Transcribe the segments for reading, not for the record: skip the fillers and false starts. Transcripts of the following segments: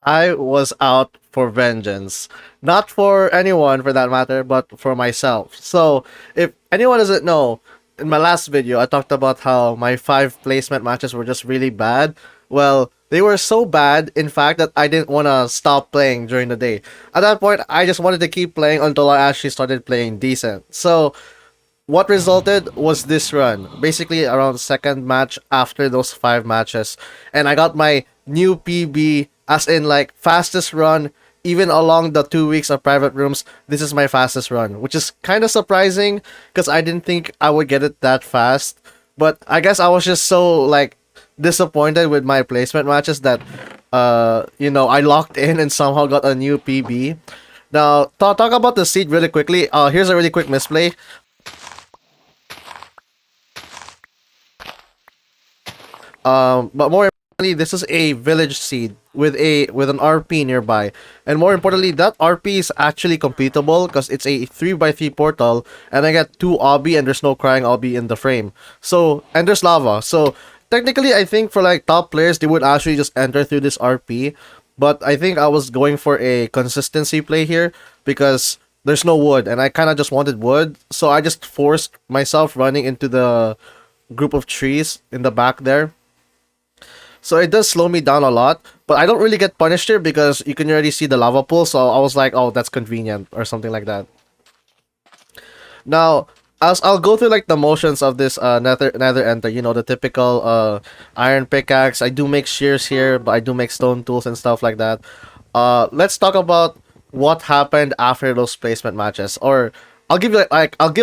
I was out for vengeance. Not for anyone for that matter, but for myself. So, if anyone doesn't know, in my last video, I talked about how my 5 placement matches were just really bad. Well, they were so bad, in fact, that I didn't want to stop playing during the day. At that point, I just wanted to keep playing until I actually started playing decent. So, what resulted was this run, basically around second match after those 5 matches, and I got my new PB, as in like fastest run. Even along the 2 weeks of private rooms, this is my fastest run, which is kind of surprising because I didn't think I would get it that fast. But I guess I was just so like disappointed with my placement matches that I locked in and somehow got a new PB. Now, talk about the seed really quickly. Here's a really quick misplay. But more importantly, this is a village seed with an RP nearby, and more importantly, that RP is actually completable because it's a 3x3 portal, and I get 2 obby, and there's no crying obby in the frame. So and there's lava. So technically, I think for like top players, they would actually just enter through this RP. But I think I was going for a consistency play here because there's no wood, and I kind of just wanted wood, so I just forced myself running into the group of trees in the back there. So it does slow me down a lot, but I don't really get punished here because you can already see the lava pool. So I was like, oh, that's convenient or something like that. Now, as I'll go through like the motions of this nether enter, the typical iron pickaxe. I do make shears here, but I do make stone tools and stuff like that. Let's talk about what happened after those placement matches, or I'll give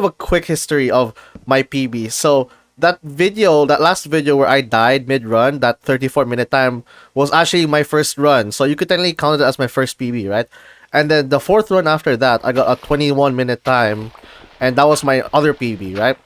a quick history of my PB. So that last video where I died mid run, that 34-minute time was actually my first run. So you could technically count it as my first PB, right? And then the fourth run after that, I got a 21-minute time, and that was my other PB, right?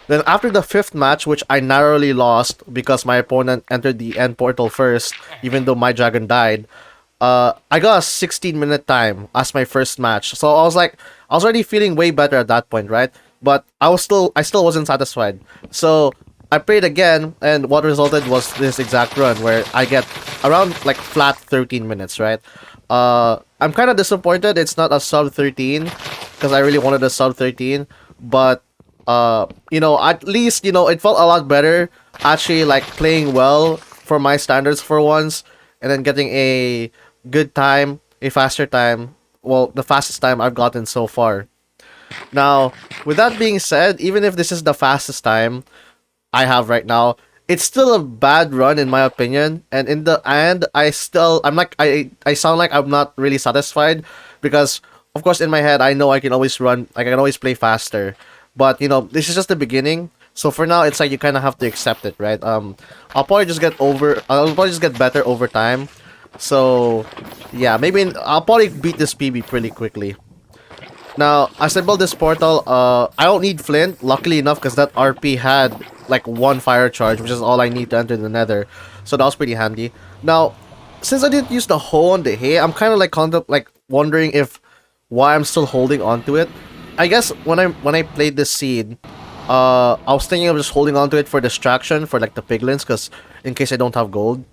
Then after the fifth match, which I narrowly lost because my opponent entered the end portal first, even though my dragon died, I got a 16-minute time as my first match. So I was already feeling way better at that point, right? But I still wasn't satisfied. So I played again, and what resulted was this exact run where I get around like flat 13 minutes, right? I'm kind of disappointed it's not a sub 13 because I really wanted a sub 13, but at least it felt a lot better actually like playing well for my standards for once, and then getting a good time, a faster time. Well, the fastest time I've gotten so far. Now, with that being said, even if this is the fastest time I have right now, it's still a bad run in my opinion. And in the end, I sound like I'm not really satisfied because, of course, in my head I know I can always run, like I can always play faster. But this is just the beginning. So for now, it's like you kind of have to accept it, right? I'll probably just get better over time. So yeah, maybe I'll probably beat this PB pretty quickly. Now, as I build this portal, I don't need flint, luckily enough, because that RP had like 1 fire charge, which is all I need to enter the nether. So that was pretty handy. Now, since I didn't use the hoe on the hay, I'm kind of like wondering if why I'm still holding on to it. I guess when I played this seed, I was thinking of just holding on to it for distraction for like the piglins, because in case I don't have gold.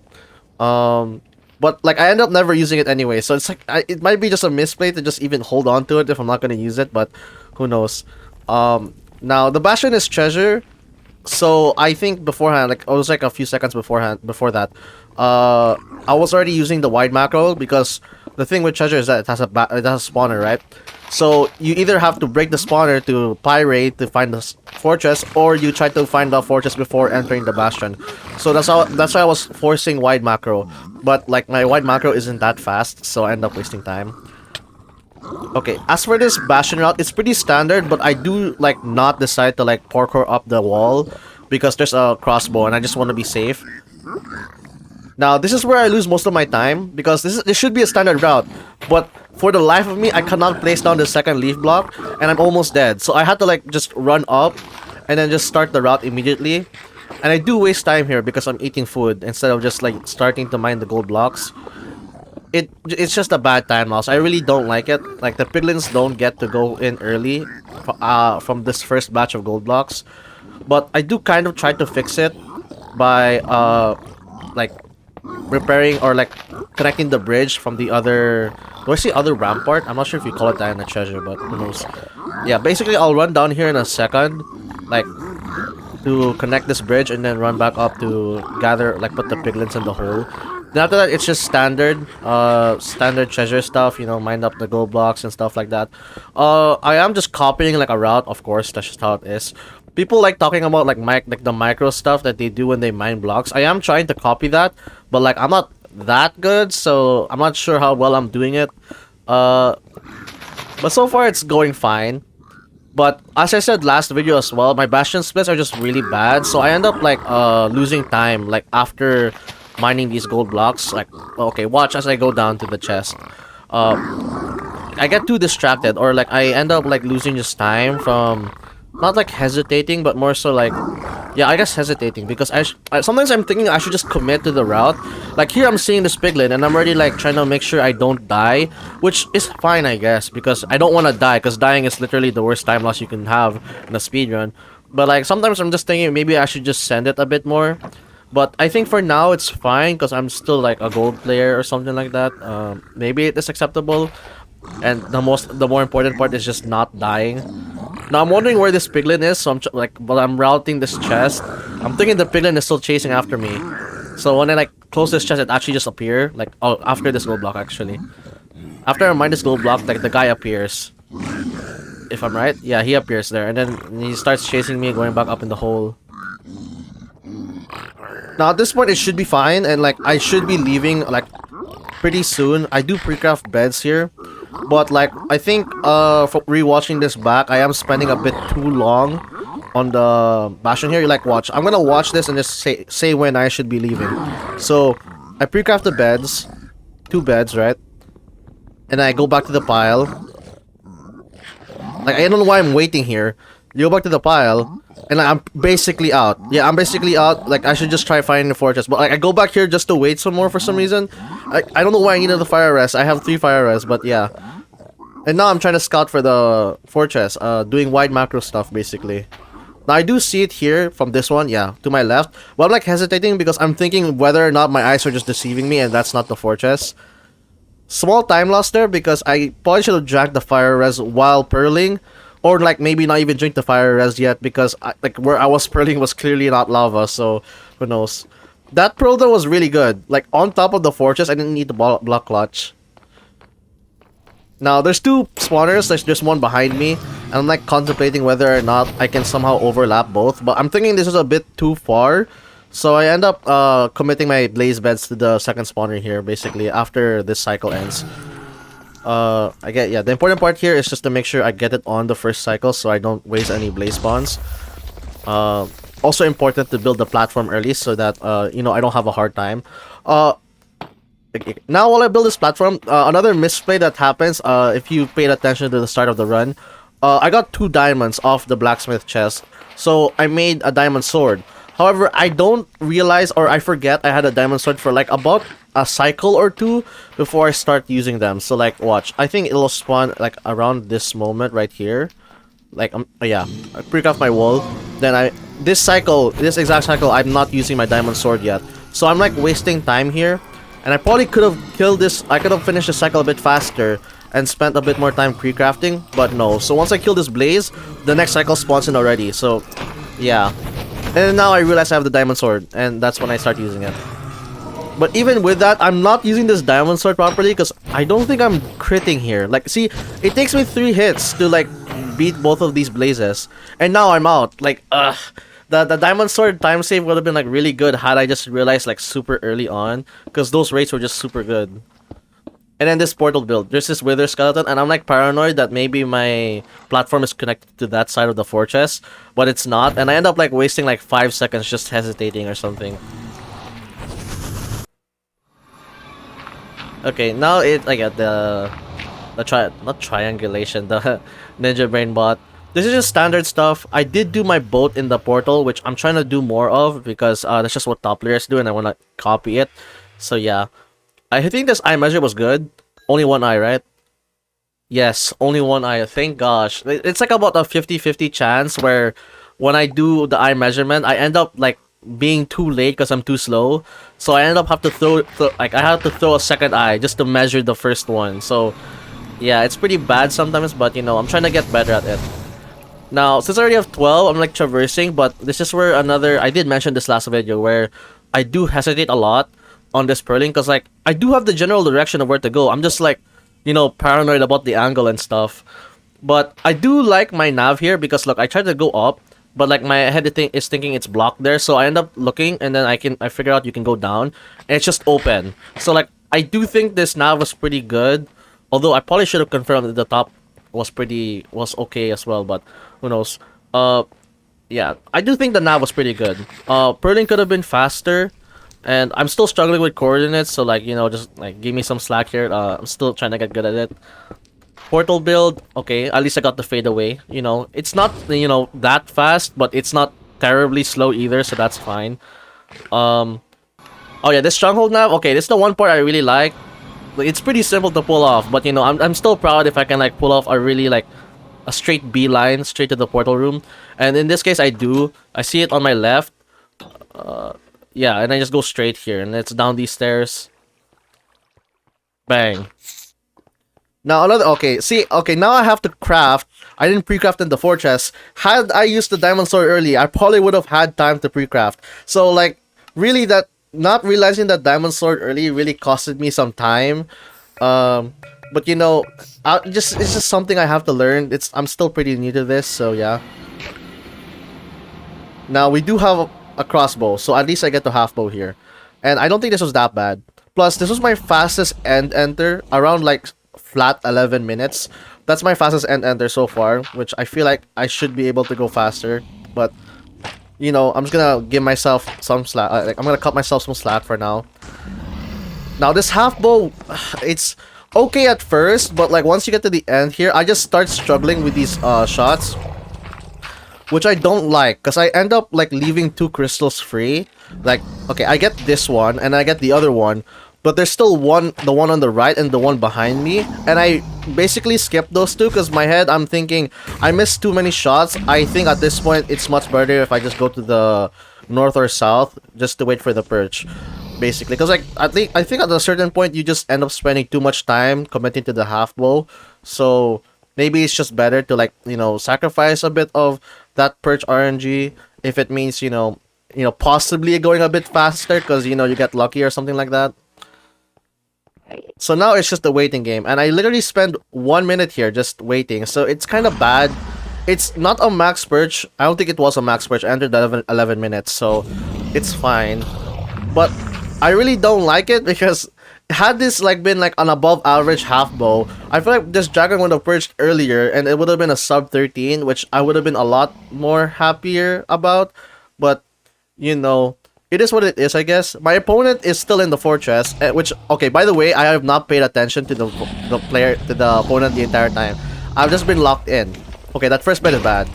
Um, but like I end up never using it anyway, so it's like it might be just a misplay to just even hold on to it if I'm not gonna use it, but who knows. Now the bastion is treasure, so I think beforehand, like it was like a few seconds before that, I was already using the wide macro because the thing with treasure is that it has a spawner, right? So you either have to break the spawner to pyrate to find the fortress, or you try to find the fortress before entering the bastion. So that's why I was forcing wide macro, but like my wide macro isn't that fast, so I end up wasting time. Okay, as for this bastion route, it's pretty standard, but I do like not decide to like parkour up the wall because there's a crossbow and I just want to be safe. Now, this is where I lose most of my time because this should be a standard route, but for the life of me, I cannot place down the second leaf block, and I'm almost dead. So I had to like just run up, and then just start the route immediately. And I do waste time here because I'm eating food instead of just like starting to mine the gold blocks. It's just a bad time loss. I really don't like it. Like the piglins don't get to go in early, from this first batch of gold blocks, but I do kind of try to fix it by like repairing or like connecting the bridge from the other. Do I see other rampart? I'm not sure if you call it that in the treasure, but who knows? Yeah, basically I'll run down here in a second, like to connect this bridge and then run back up to gather, like put the piglins in the hole. Then after that, it's just standard treasure stuff, you know, mine up the gold blocks and stuff like that. I am just copying like a route, of course, that's just how it is. People like talking about like the micro stuff that they do when they mine blocks. I am trying to copy that, but like I'm not that good, so I'm not sure how well I'm doing it. Uh, but so far it's going fine. But as I said last video as well, my bastion splits are just really bad, so I end up like losing time like after mining these gold blocks. Like, okay, watch as I go down to the chest. I get too distracted, or like I end up like losing just time from not like hesitating, but more so like, yeah, I guess hesitating, because sometimes I'm thinking I should just commit to the route. Like here I'm seeing this piglin and I'm already like trying to make sure I don't die, which is fine, I guess, because I don't want to die, because dying is literally the worst time loss you can have in a speedrun. But like sometimes I'm just thinking maybe I should just send it a bit more. But I think for now it's fine, because I'm still like a gold player or something like that. Maybe it is acceptable. And the more important part is just not dying. Now I'm wondering where this piglin is, so while I'm routing this chest, I'm thinking the piglin is still chasing after me. So when I like close this chest, it actually just appear like, oh, after this gold block actually. After I mine this gold block, like the guy appears. If I'm right, yeah, he appears there, and then he starts chasing me, going back up in the hole. Now at this point it should be fine, and like I should be leaving like pretty soon. I do pre-craft beds here, but like I think for rewatching this back, I am spending a bit too long on the bastion here. Like watch, I'm gonna watch this and just say when I should be leaving. So I pre-craft the beds, 2 beds, right? And I go back to the pile. Like I don't know why I'm waiting here. You go back to the pile, and like, I'm basically out. Yeah, I'm basically out. Like I should just try finding the fortress, but like I go back here just to wait some more for some reason. I don't know why I needed the fire rest. I have 3 fire rests, but yeah. And now I'm trying to scout for the fortress, doing wide macro stuff basically. Now I do see it here from this one, yeah, to my left. But I'm like hesitating because I'm thinking whether or not my eyes are just deceiving me and that's not the fortress. Small time loss there, because I probably should have dragged the fire res while pearling. Or like maybe not even drink the fire res yet, because like where I was pearling was clearly not lava, so who knows. That pearl though was really good. Like on top of the fortress, I didn't need the block clutch. Now there's 2 spawners, there's one behind me, and I'm like contemplating whether or not I can somehow overlap both, but I'm thinking this is a bit too far. So I end up committing my blaze beds to the second spawner here, basically, after this cycle ends. Yeah, the important part here is just to make sure I get it on the first cycle so I don't waste any blaze spawns. Also important to build the platform early so that, you know, I don't have a hard time. Now while I build this platform, another misplay that happens, if you paid attention to the start of the run, I got 2 diamonds off the blacksmith chest, so I made a diamond sword. However, I don't realize, or I forget I had a diamond sword for like about a cycle or 2 before I start using them. So like watch, I think it'll spawn like around this moment right here. Like yeah, I pre-craft my wall. Then this exact cycle, I'm not using my diamond sword yet. So I'm like wasting time here. And I probably could have killed this, I could have finished the cycle a bit faster and spent a bit more time pre-crafting, but no. So once I kill this blaze, the next cycle spawns in already. So yeah. And now I realize I have the diamond sword, and that's when I start using it. But even with that, I'm not using this diamond sword properly because I don't think I'm critting here. Like, see, it takes me 3 hits to like beat both of these blazes, and now I'm out. Like, the diamond sword time save would have been like really good had I just realized like super early on, because those rates were just super good. And then this portal build, there's this wither skeleton, and I'm like paranoid that maybe my platform is connected to that side of the fortress, but it's not, and I end up like wasting like 5 seconds just hesitating or something. Okay, now I get not triangulation, the ninja brain bot. This is just standard stuff. I did do my boat in the portal, which I'm trying to do more of because that's just what top players do, and I want to copy it. So yeah. I think this eye measure was good. Only 1 eye, right? Yes, only 1 eye. Thank gosh. It's like about a 50-50 chance where when I do the eye measurement, I end up like being too late because I'm too slow. So I ended up have to like I have to throw a second eye just to measure the first one. So yeah, it's pretty bad sometimes, but you know, I'm trying to get better at it. Now, since I already have 12, I'm like traversing, but this is where another, I did mention this last video, where I do hesitate a lot on this purling, because like, I do have the general direction of where to go. I'm just like, you know, paranoid about the angle and stuff. But I do like my nav here, because look, I tried to go up, but like my head is thinking it's blocked there, so I end up looking, and then I figure out you can go down, and it's just open. So like, I do think this nav was pretty good, although I probably should have confirmed that the top was okay as well, but who knows. Yeah, I do think the nav was pretty good. Purling could have been faster, and I'm still struggling with coordinates, so like, you know, just like give me some slack here. I'm still trying to get good at it. Portal build, okay, at least I got the fade away. You know, it's not, you know, that fast, but it's not terribly slow either, so that's fine. Oh yeah, this stronghold nav, okay, this is the one part I really like. Like, it's pretty simple to pull off, but you know, I'm still proud if I can like pull off a really like a straight beeline straight to the portal room. And in this case, I do. I see it on my left. Yeah, and I just go straight here, and it's down these stairs. Bang. Now another, okay, see, okay, now I have to craft. I didn't pre-craft in the fortress. Had I used the diamond sword early, I probably would have had time to pre-craft. So like, really, that not realizing that diamond sword early really costed me some time. But you know, it's just something I have to learn. I'm still pretty new to this, so yeah. Now we do have a crossbow, so at least I get to half bow here, and I don't think this was that bad. Plus, this was my fastest end enter, around like flat 11 minutes. That's my fastest end enter so far, which I feel like I should be able to go faster, but you know, I'm just gonna give myself some slack. Like, I'm gonna cut myself some slack for now. Now this half bow, it's okay at first, but like once you get to the end here, I just start struggling with these shots, which I don't like, because I end up like leaving 2 crystals free. Like, okay, I get this one and I get the other one, but there's still the one on the right and the one behind me, and I basically skip those 2 because my head, I'm thinking I missed too many shots. I think at this point it's much better if I just go to the north or south just to wait for the perch, basically, because like I think at a certain point you just end up spending too much time committing to the half bow. So maybe it's just better to, like, you know, sacrifice a bit of that perch RNG if it means, you know, possibly going a bit faster because, you know, you get lucky or something like that. So now it's just a waiting game, and I literally spend 1 minute here just waiting, so it's kind of bad. It's not a max perch. I don't think it was a max perch. I entered 11 minutes, so it's fine. But I really don't like it, because had this like been like an above average half bow, I feel like this dragon would have perched earlier and it would have been a sub 13, which I would have been a lot more happier about. But you know, it is what it is, I guess. My opponent is still in the fortress, which, okay, by the way, I have not paid attention to the opponent the entire time. I've just been locked in. Okay, that first bet is bad.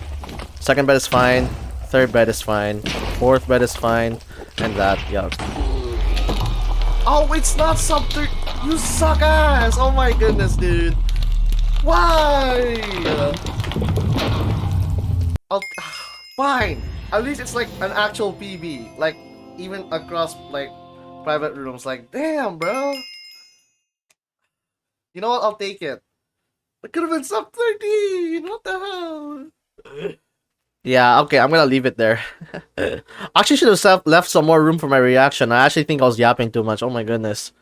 Second bet is fine. Third bet is fine. Fourth bet is fine. And that, yeah. Oh, it's not sub 30. You suck ass. Oh my goodness, dude. Why? Fine. At least it's like an actual PB. Like, even across like private rooms. Like, damn, bro. You know what? I'll take it. It could have been sub 13. What the hell? Yeah, okay, I'm gonna leave it there. Actually, should have left some more room for my reaction. I actually think I was yapping too much. Oh my goodness.